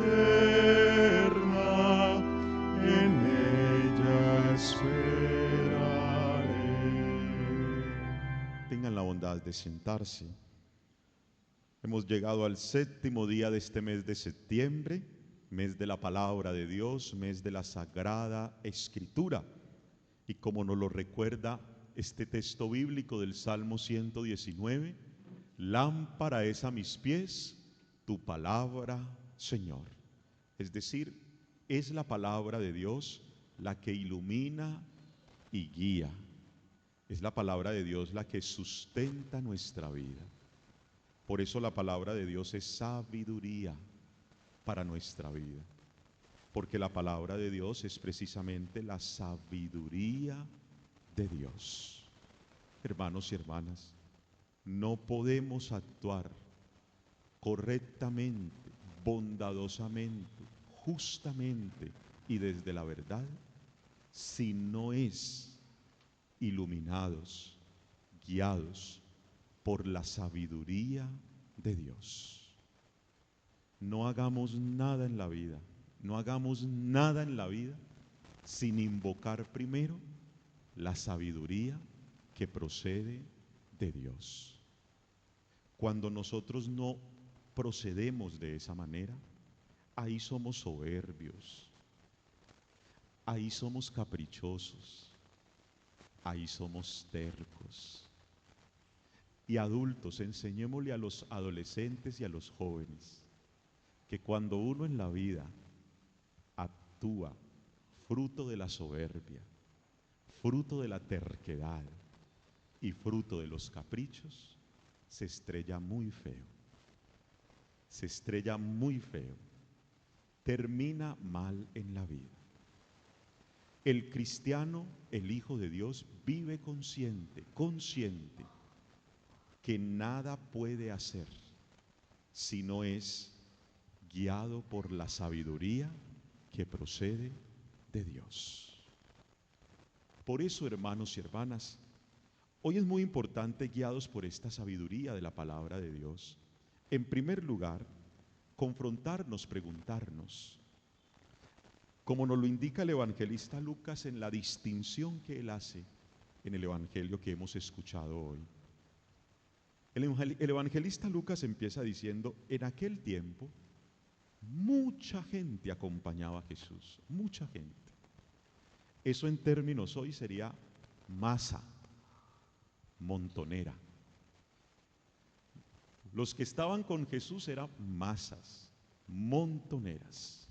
eterna, en ella esperaré. Tengan la bondad de sentarse. Hemos llegado al séptimo día de este mes de septiembre, mes de la palabra de Dios, mes de la Sagrada Escritura. Y como nos lo recuerda este texto bíblico del Salmo 119, lámpara es a mis pies tu palabra, Señor. Es decir, es la palabra de Dios la que ilumina y guía. Es la palabra de Dios la que sustenta nuestra vida. Por eso la palabra de Dios es sabiduría para nuestra vida. Porque la palabra de Dios es precisamente la sabiduría de Dios. Hermanos y hermanas, no podemos actuar correctamente, bondadosamente, justamente y desde la verdad si no es iluminados, guiados por la sabiduría de Dios. No hagamos nada en la vida, no hagamos nada en la vida sin invocar primero la sabiduría que procede de Dios. Cuando nosotros no procedemos de esa manera, ahí somos soberbios, ahí somos caprichosos, ahí somos tercos. Y adultos, enseñémosle a los adolescentes y a los jóvenes que cuando uno en la vida actúa fruto de la soberbia, fruto de la terquedad y fruto de los caprichos, se estrella muy feo. Se estrella muy feo. Termina mal en la vida. El cristiano, el Hijo de Dios, vive consciente que nada puede hacer si no es guiado por la sabiduría que procede de Dios. Por eso, hermanos y hermanas, hoy es muy importante, guiados por esta sabiduría de la palabra de Dios, en primer lugar, confrontarnos, preguntarnos, como nos lo indica el evangelista Lucas en la distinción que él hace en el evangelio que hemos escuchado hoy. El evangelista Lucas empieza diciendo: en aquel tiempo mucha gente acompañaba a Jesús, mucha gente. Eso en términos hoy sería masa, montonera. Los que estaban con Jesús eran masas, montoneras.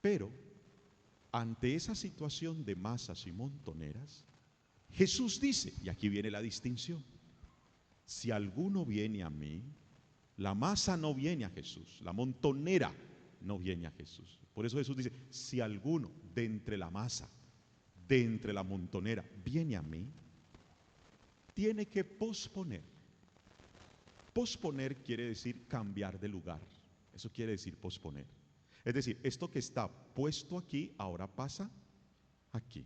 Pero ante esa situación de masas y montoneras, Jesús dice, y aquí viene la distinción: si alguno viene a mí, la masa no viene a Jesús, la montonera no viene a Jesús. Por eso Jesús dice: si alguno de entre la masa, de entre la montonera, viene a mí, tiene que posponer. Posponer quiere decir cambiar de lugar. Eso quiere decir posponer. Es decir, esto que está puesto aquí, ahora pasa aquí.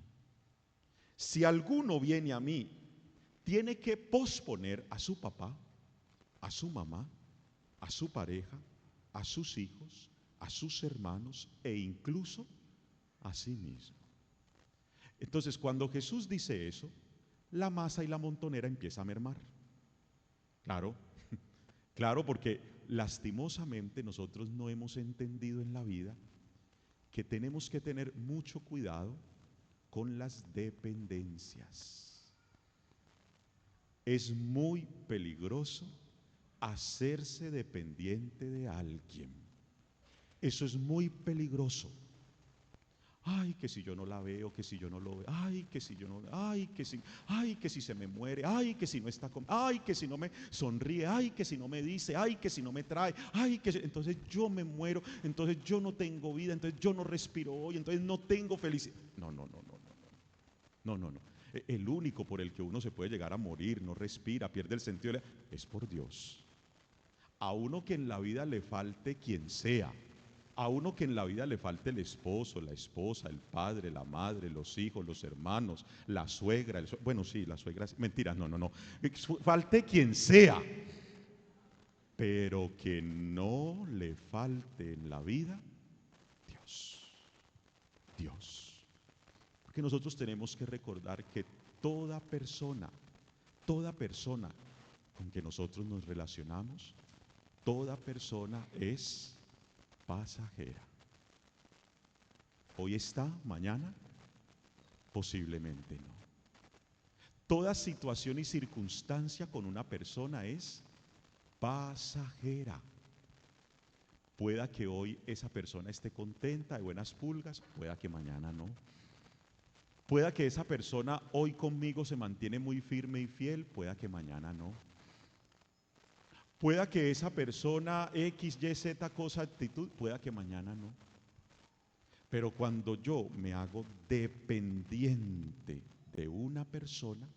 Si alguno viene a mí, tiene que posponer a su papá, a su mamá, a su pareja, a sus hijos, a sus hermanos e incluso a sí mismo. Entonces, cuando Jesús dice eso, la masa y la montonera empieza a mermar. Claro, claro, porque lastimosamente nosotros no hemos entendido en la vida que tenemos que tener mucho cuidado con las dependencias. Es muy peligroso hacerse dependiente de alguien. Eso es muy peligroso. Ay, que si yo no la veo, que si yo no lo veo, ay, que si yo no, ay, que si se me muere, ay, que si no está con, ay, que si no me sonríe, ay, que si no me dice, ay, que si no me trae, ay, que si, entonces yo me muero, entonces yo no tengo vida, entonces yo no respiro hoy, entonces no tengo felicidad. No. El único por el que uno se puede llegar a morir, no respira, pierde el sentido, es por Dios. A uno que en la vida le falte quien sea, a uno que en la vida le falte el esposo, la esposa, el padre, la madre, los hijos, los hermanos, la suegra, bueno, sí, la suegra, mentira, no, falte quien sea. pero que no le falte en la vida Dios. Dios. Porque nosotros tenemos que recordar que toda persona con que nosotros nos relacionamos, toda persona es pasajera. Hoy está, mañana posiblemente no. Toda situación y circunstancia con una persona es pasajera. Pueda que hoy esa persona esté contenta, de buenas pulgas, pueda que mañana no. Pueda que esa persona hoy conmigo se mantiene muy firme y fiel, pueda que mañana no. Pueda que esa persona X, Y, Z, cosa, actitud, pueda que mañana no. Pero cuando yo me hago dependiente de una persona,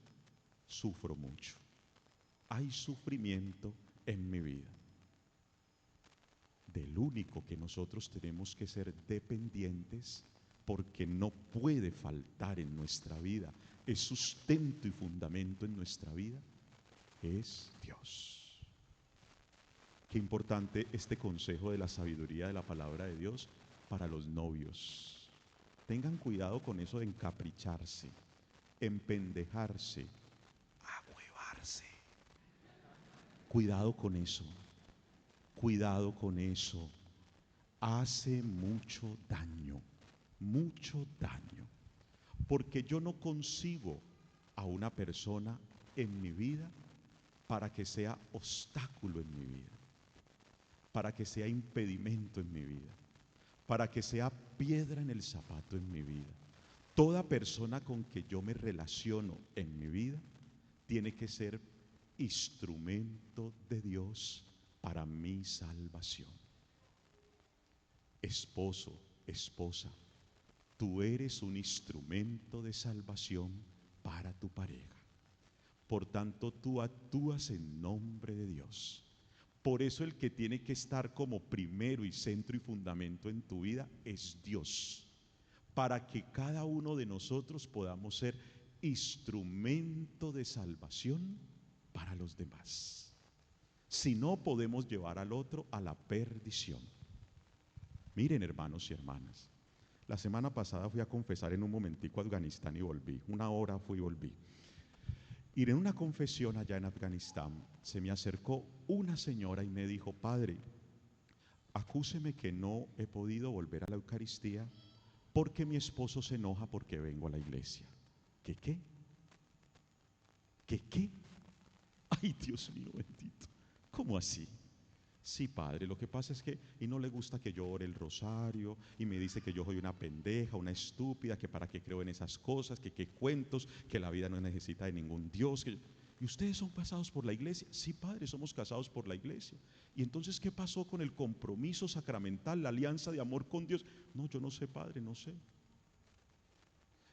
sufro mucho. Hay sufrimiento en mi vida. Del único que nosotros tenemos que ser dependientes, porque no puede faltar en nuestra vida, es sustento y fundamento en nuestra vida, es Dios. Qué importante este consejo de la sabiduría de la palabra de Dios para los novios. Tengan cuidado con eso de encapricharse, empendejarse, ahuevarse. Cuidado con eso. Cuidado con eso. Hace mucho daño. Mucho daño. Porque yo no concibo a una persona en mi vida para que sea obstáculo en mi vida, para que sea impedimento en mi vida, para que sea piedra en el zapato en mi vida. Toda persona con que yo me relaciono en mi vida tiene que ser instrumento de Dios para mi salvación. Esposo, esposa, tú eres un instrumento de salvación para tu pareja. Por tanto, tú actúas en nombre de Dios. Por eso el que tiene que estar como primero y centro y fundamento en tu vida es Dios, para que cada uno de nosotros podamos ser instrumento de salvación para los demás. Si no, podemos llevar al otro a la perdición. Miren, hermanos y hermanas, la semana pasada fui a confesar en un momentico a Afganistán y volví. 1 hora fui y volví. Y en una confesión allá en Afganistán se me acercó una señora y me dijo: padre, acúseme que no he podido volver a la Eucaristía porque mi esposo se enoja porque vengo a la iglesia. ¿Qué qué? ¿Qué qué? Ay, Dios mío bendito. ¿Cómo así? Sí, padre, lo que pasa es que y no le gusta que yo ore el rosario y me dice que yo soy una pendeja, una estúpida, que para qué creo en esas cosas, que qué cuentos, que la vida no necesita de ningún Dios. ¿Y ustedes son casados por la iglesia? Sí, padre, somos casados por la iglesia. ¿Y entonces qué pasó con el compromiso sacramental, la alianza de amor con Dios? No, yo no sé, padre, no sé.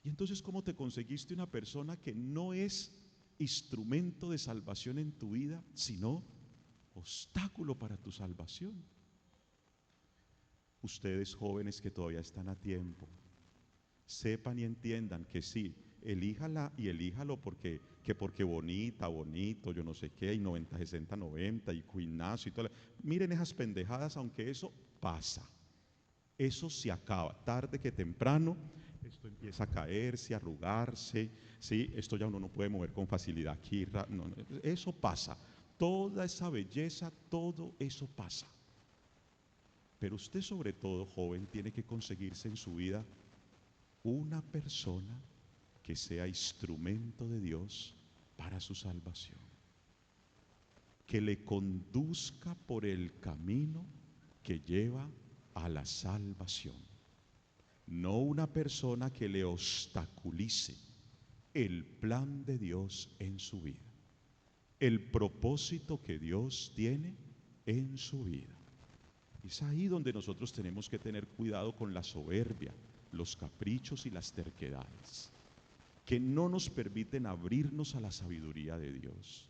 ¿Y entonces cómo te conseguiste una persona que no es instrumento de salvación en tu vida, sino obstáculo para tu salvación? Ustedes jóvenes que todavía están a tiempo, sepan y entiendan que sí, elíjala y elíjalo porque bonita, bonito, yo no sé qué, y 90, 60, 90, y cuinazo y todo. Miren esas pendejadas, aunque eso pasa, eso se acaba, tarde que temprano, esto empieza a caerse, a arrugarse, ¿sí? Esto ya uno no puede mover con facilidad aquí, no, eso pasa. Toda esa belleza, todo eso pasa. Pero usted, sobre todo joven, tiene que conseguirse en su vida una persona que sea instrumento de Dios para su salvación, que le conduzca por el camino que lleva a la salvación. No una persona que le obstaculice el plan de Dios en su vida, el propósito que Dios tiene en su vida. Es ahí donde nosotros tenemos que tener cuidado con la soberbia, los caprichos y las terquedades, que no nos permiten abrirnos a la sabiduría de Dios.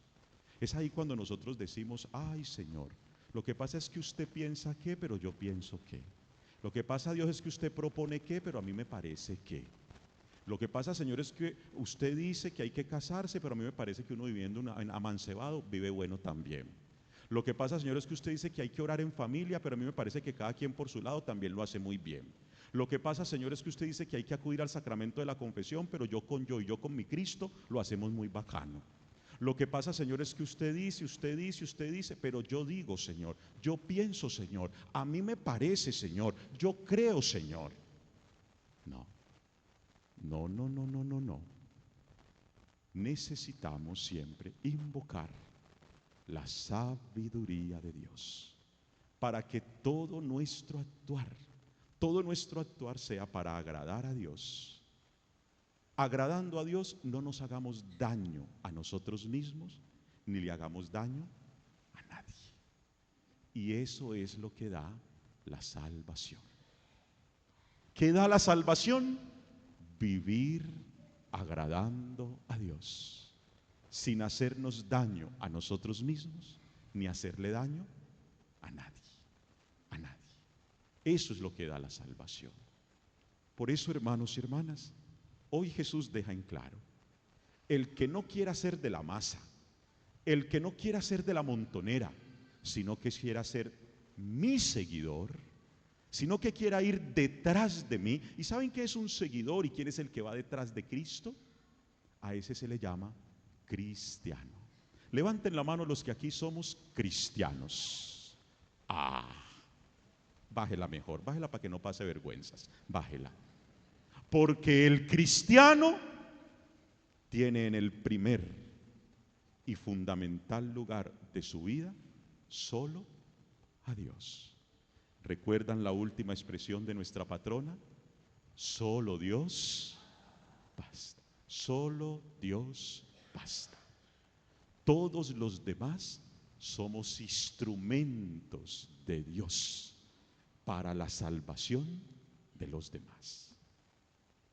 Es ahí cuando nosotros decimos: ay, Señor, lo que pasa es que usted piensa que, pero yo pienso que. Lo que pasa, Dios, es que usted propone que, pero a mí me parece que. Lo que pasa, Señor, es que usted dice que hay que casarse, pero a mí me parece que uno viviendo amancebado vive bueno también. Lo que pasa, Señor, es que usted dice que hay que orar en familia, pero a mí me parece que cada quien por su lado también lo hace muy bien. Lo que pasa, Señor, es que usted dice que hay que acudir al sacramento de la confesión, pero yo y yo con mi Cristo lo hacemos muy bacano. Lo que pasa, Señor, es que usted dice, pero yo digo, Señor, yo pienso, Señor, a mí me parece, Señor, yo creo, Señor. No, no, no, no, no, no, no. Necesitamos siempre invocar la sabiduría de Dios para que todo nuestro actuar sea para agradar a Dios. Agradando a Dios, no nos hagamos daño a nosotros mismos, ni le hagamos daño a nadie. Y eso es lo que da la salvación. ¿Qué da la salvación? Vivir agradando a Dios, sin hacernos daño a nosotros mismos, ni hacerle daño a nadie, a nadie. Eso es lo que da la salvación. Por eso, hermanos y hermanas, hoy Jesús deja en claro, el que no quiera ser de la masa, el que no quiera ser de la montonera, sino que quiera ser mi seguidor, sino que quiera ir detrás de mí. ¿Y saben qué es un seguidor y quién es el que va detrás de Cristo? A ese se le llama cristiano. Levanten la mano los que aquí somos cristianos. Bájela mejor, bájela para que no pase vergüenzas, bájela. Porque el cristiano tiene en el primer y fundamental lugar de su vida solo a Dios. ¿Recuerdan la última expresión de nuestra patrona? Solo Dios basta. Solo Dios basta. Todos los demás somos instrumentos de Dios para la salvación de los demás.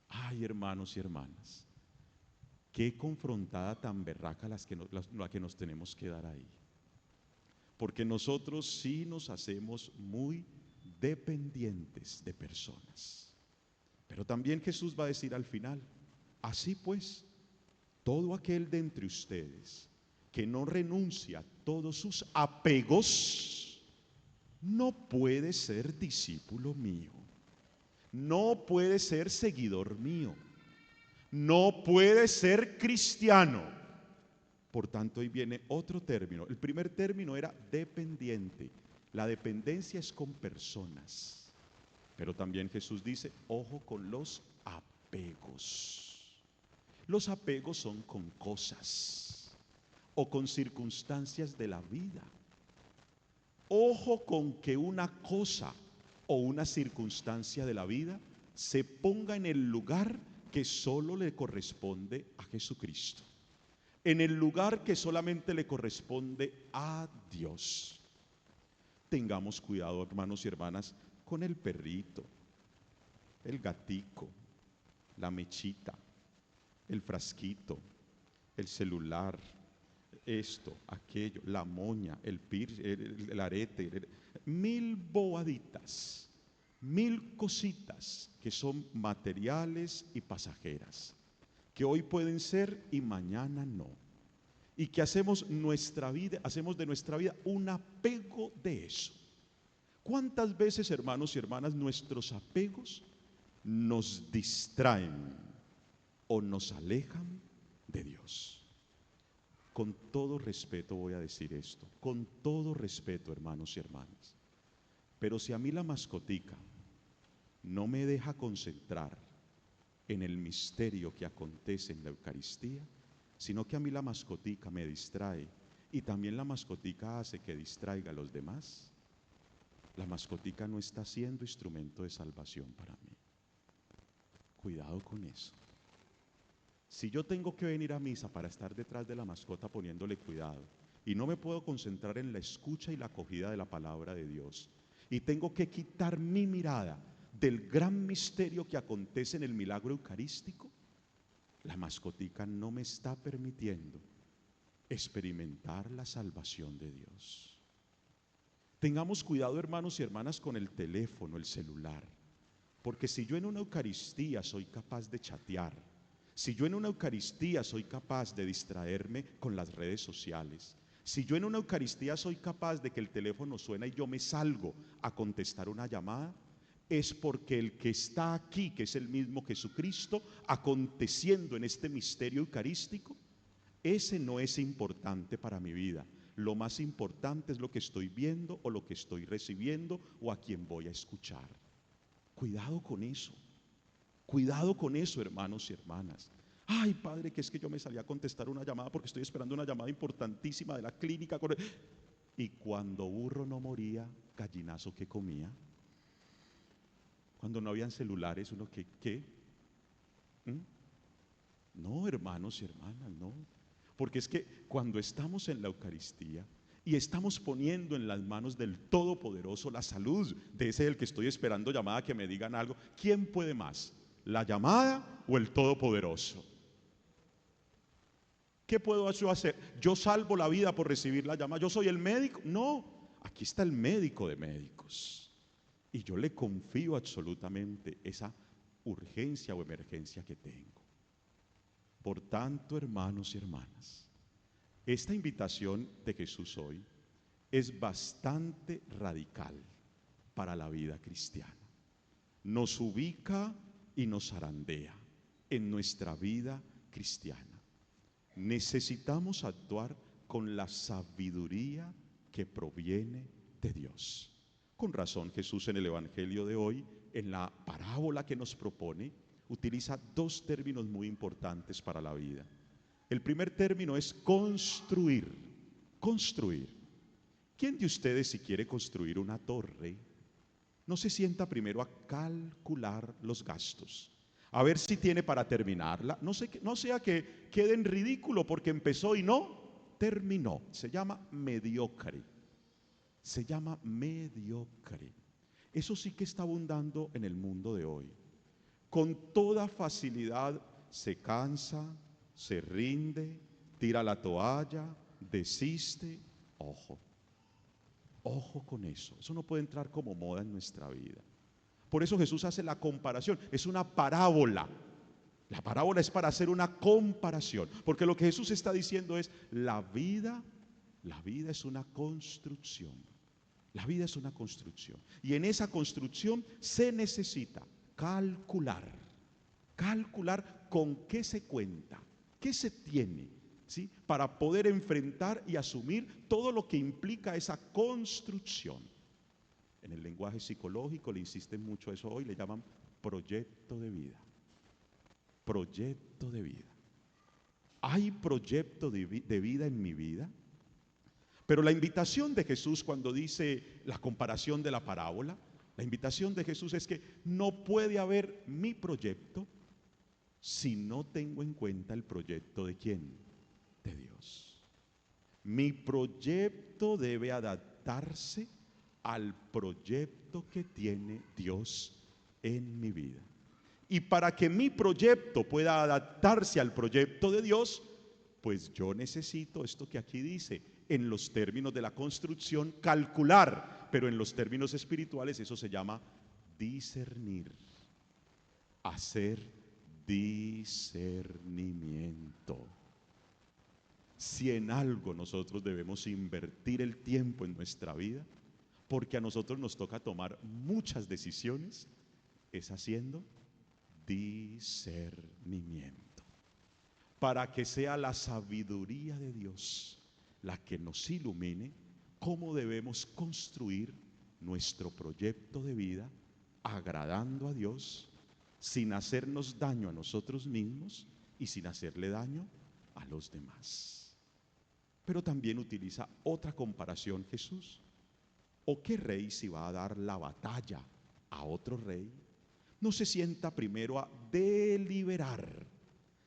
Ay, hermanos y hermanas, qué confrontada tan berraca la que nos tenemos que dar ahí. Porque nosotros sí nos hacemos muy dependientes de personas. Pero también Jesús va a decir al final, así pues, todo aquel de entre ustedes que no renuncia a todos sus apegos, no puede ser discípulo mío, no puede ser seguidor mío, no puede ser cristiano. Por tanto, hoy viene otro término. El primer término era dependiente. La dependencia es con personas. Pero también Jesús dice, ojo con los apegos. Los apegos son con cosas o con circunstancias de la vida. Ojo con que una cosa o una circunstancia de la vida se ponga en el lugar que solo le corresponde a Jesucristo, en el lugar que solamente le corresponde a Dios. Tengamos cuidado, hermanos y hermanas, con el perrito, el gatico, la mechita, el frasquito, el celular, esto, aquello, la moña, el piercing, el arete, mil bobaditas, mil cositas que son materiales y pasajeras, que hoy pueden ser y mañana no, y que hacemos de nuestra vida un apego de eso. ¿Cuántas veces, hermanos y hermanas, nuestros apegos nos distraen o nos alejan de Dios? Con todo respeto voy a decir esto, con todo respeto, hermanos y hermanas, pero si a mí la mascotica no me deja concentrar en el misterio que acontece en la Eucaristía, sino que a mí la mascotica me distrae y también la mascotica hace que distraiga a los demás, la mascotica no está siendo instrumento de salvación para mí. Cuidado con eso. Si yo tengo que venir a misa para estar detrás de la mascota poniéndole cuidado y no me puedo concentrar en la escucha y la acogida de la palabra de Dios y tengo que quitar mi mirada del gran misterio que acontece en el milagro eucarístico, la mascotica no me está permitiendo experimentar la salvación de Dios. Tengamos cuidado, hermanos y hermanas, con el teléfono, el celular, porque si yo en una Eucaristía soy capaz de chatear, si yo en una Eucaristía soy capaz de distraerme con las redes sociales, Si yo en una Eucaristía soy capaz de que el teléfono suena y yo me salgo a contestar una llamada, es porque el que está aquí, que es el mismo Jesucristo, aconteciendo en este misterio eucarístico, ese no es importante para mi vida. Lo más importante es lo que estoy viendo o lo que estoy recibiendo o a quien voy a escuchar. Cuidado con eso, hermanos y hermanas. Ay, padre, que es que yo me salí a contestar una llamada porque estoy esperando una llamada importantísima de la clínica. Y cuando burro no moría, gallinazo que comía. Cuando no habían celulares, uno que, ¿qué? ¿Mm? No, hermanos y hermanas, no. Porque es que cuando estamos en la Eucaristía y estamos poniendo en las manos del Todopoderoso la salud de ese del que estoy esperando llamada que me digan algo, ¿quién puede más? ¿La llamada o el Todopoderoso? ¿Qué puedo yo hacer? ¿Yo salvo la vida por recibir la llamada? ¿Yo soy el médico? No, aquí está el médico de médicos. Y yo le confío absolutamente esa urgencia o emergencia que tengo. Por tanto, hermanos y hermanas, esta invitación de Jesús hoy es bastante radical para la vida cristiana. Nos ubica y nos zarandea en nuestra vida cristiana. Necesitamos actuar con la sabiduría que proviene de Dios. Con razón, Jesús en el Evangelio de hoy, en la parábola que nos propone, utiliza dos términos muy importantes para la vida. El primer término es construir. Construir. ¿Quién de ustedes, si quiere construir una torre, no se sienta primero a calcular los gastos? A ver si tiene para terminarla. No sea que quede en ridículo porque empezó y no terminó. Se llama mediocre. Se llama mediocre. Eso sí que está abundando en el mundo de hoy. Con toda facilidad se cansa, se rinde, tira la toalla, desiste. Ojo con eso. Eso no puede entrar como moda en nuestra vida. Por eso Jesús hace la comparación. Es una parábola. La parábola es para hacer una comparación. Porque lo que Jesús está diciendo es, la vida es una construcción. La vida es una construcción. Y en esa construcción se necesita calcular con qué se cuenta, qué se tiene, ¿sí? Para poder enfrentar y asumir todo lo que implica esa construcción. En el lenguaje psicológico le insisten mucho a eso hoy, le llaman proyecto de vida. Proyecto de vida. ¿Hay proyecto de vida en mi vida? Pero la invitación de Jesús cuando dice la comparación de la parábola, la invitación de Jesús es que no puede haber mi proyecto si no tengo en cuenta el proyecto de ¿quién? De Dios. Mi proyecto debe adaptarse al proyecto que tiene Dios en mi vida. Y para que mi proyecto pueda adaptarse al proyecto de Dios, pues yo necesito esto que aquí dice, en los términos de la construcción, calcular, pero en los términos espirituales eso se llama discernir, hacer discernimiento. Si en algo nosotros debemos invertir el tiempo en nuestra vida, porque a nosotros nos toca tomar muchas decisiones, es haciendo discernimiento, para que sea la sabiduría de Dios la que nos ilumine cómo debemos construir nuestro proyecto de vida, agradando a Dios, sin hacernos daño a nosotros mismos y sin hacerle daño a los demás. Pero también utiliza otra comparación Jesús. ¿O qué rey, si va a dar la batalla a otro rey, no se sienta primero a deliberar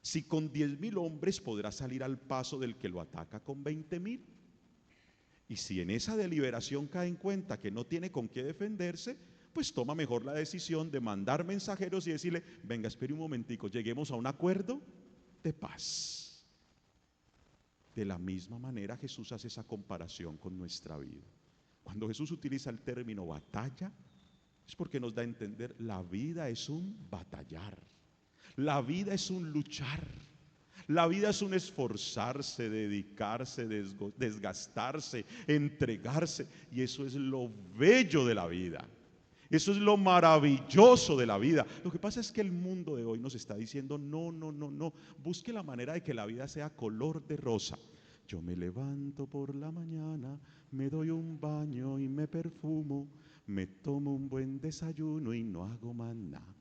si con 10,000 hombres podrá salir al paso del que lo ataca con 20,000? Y si en esa deliberación cae en cuenta que no tiene con qué defenderse, pues toma mejor la decisión de mandar mensajeros y decirle, venga, espere un momentico, lleguemos a un acuerdo de paz. De la misma manera Jesús hace esa comparación con nuestra vida. Cuando Jesús utiliza el término batalla, es porque nos da a entender, la vida es un batallar, la vida es un luchar, La vida es un esforzarse, dedicarse, desgastarse, entregarse. Y eso es lo bello de la vida. Eso es lo maravilloso de la vida. Lo que pasa es que el mundo de hoy nos está diciendo, no, no, no, no. Busque la manera de que la vida sea color de rosa. Yo me levanto por la mañana, me doy un baño y me perfumo, me tomo un buen desayuno y no hago más nada.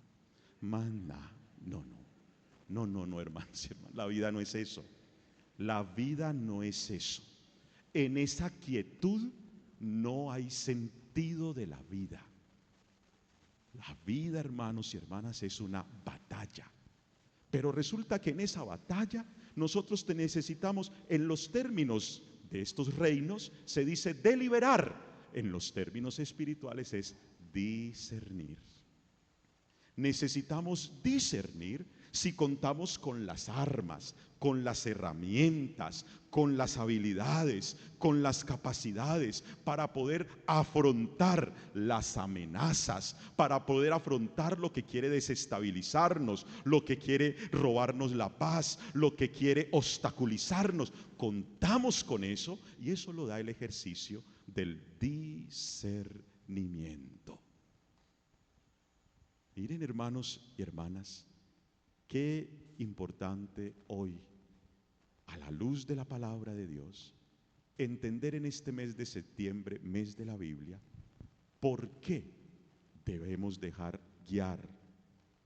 Más nada. No, no. No, no, no, hermanos y hermanas, la vida no es eso. La vida no es eso. En esa quietud no hay sentido de la vida. La vida, hermanos y hermanas, es una batalla. Pero resulta que en esa batalla nosotros te necesitamos, en los términos de estos reinos, se dice deliberar. En los términos espirituales es discernir. Necesitamos discernir si contamos con las armas, con las herramientas, con las habilidades, con las capacidades para poder afrontar las amenazas, para poder afrontar lo que quiere desestabilizarnos, lo que quiere robarnos la paz, lo que quiere obstaculizarnos. Contamos con eso y eso lo da el ejercicio del discernimiento. Miren, hermanos y hermanas, qué importante hoy, a la luz de la palabra de Dios, entender en este mes de septiembre, mes de la Biblia, por qué debemos dejar guiar,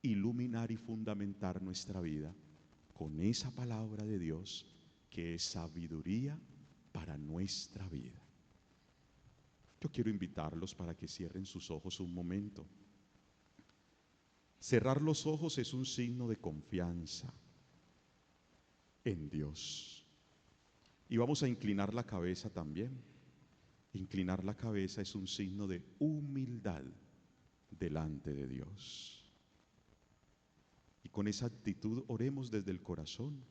iluminar y fundamentar nuestra vida con esa palabra de Dios que es sabiduría para nuestra vida. Yo quiero invitarlos para que cierren sus ojos un momento. Cerrar los ojos es un signo de confianza en Dios. Y vamos a inclinar la cabeza también. Inclinar la cabeza es un signo de humildad delante de Dios. Y con esa actitud oremos desde el corazón.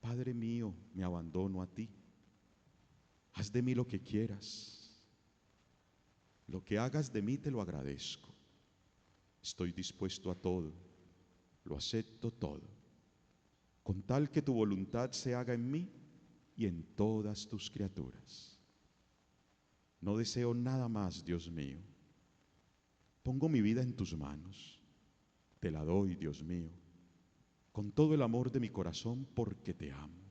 Padre mío, me abandono a ti. Haz de mí lo que quieras. Lo que hagas de mí te lo agradezco. Estoy dispuesto a todo, lo acepto todo, con tal que tu voluntad se haga en mí y en todas tus criaturas. No deseo nada más, Dios mío. Pongo mi vida en tus manos, te la doy, Dios mío, con todo el amor de mi corazón porque te amo.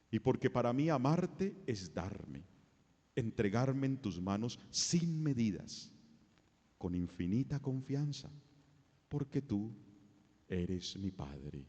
Y porque para mí amarte es darme, entregarme en tus manos sin medidas, con infinita confianza, porque tú eres mi Padre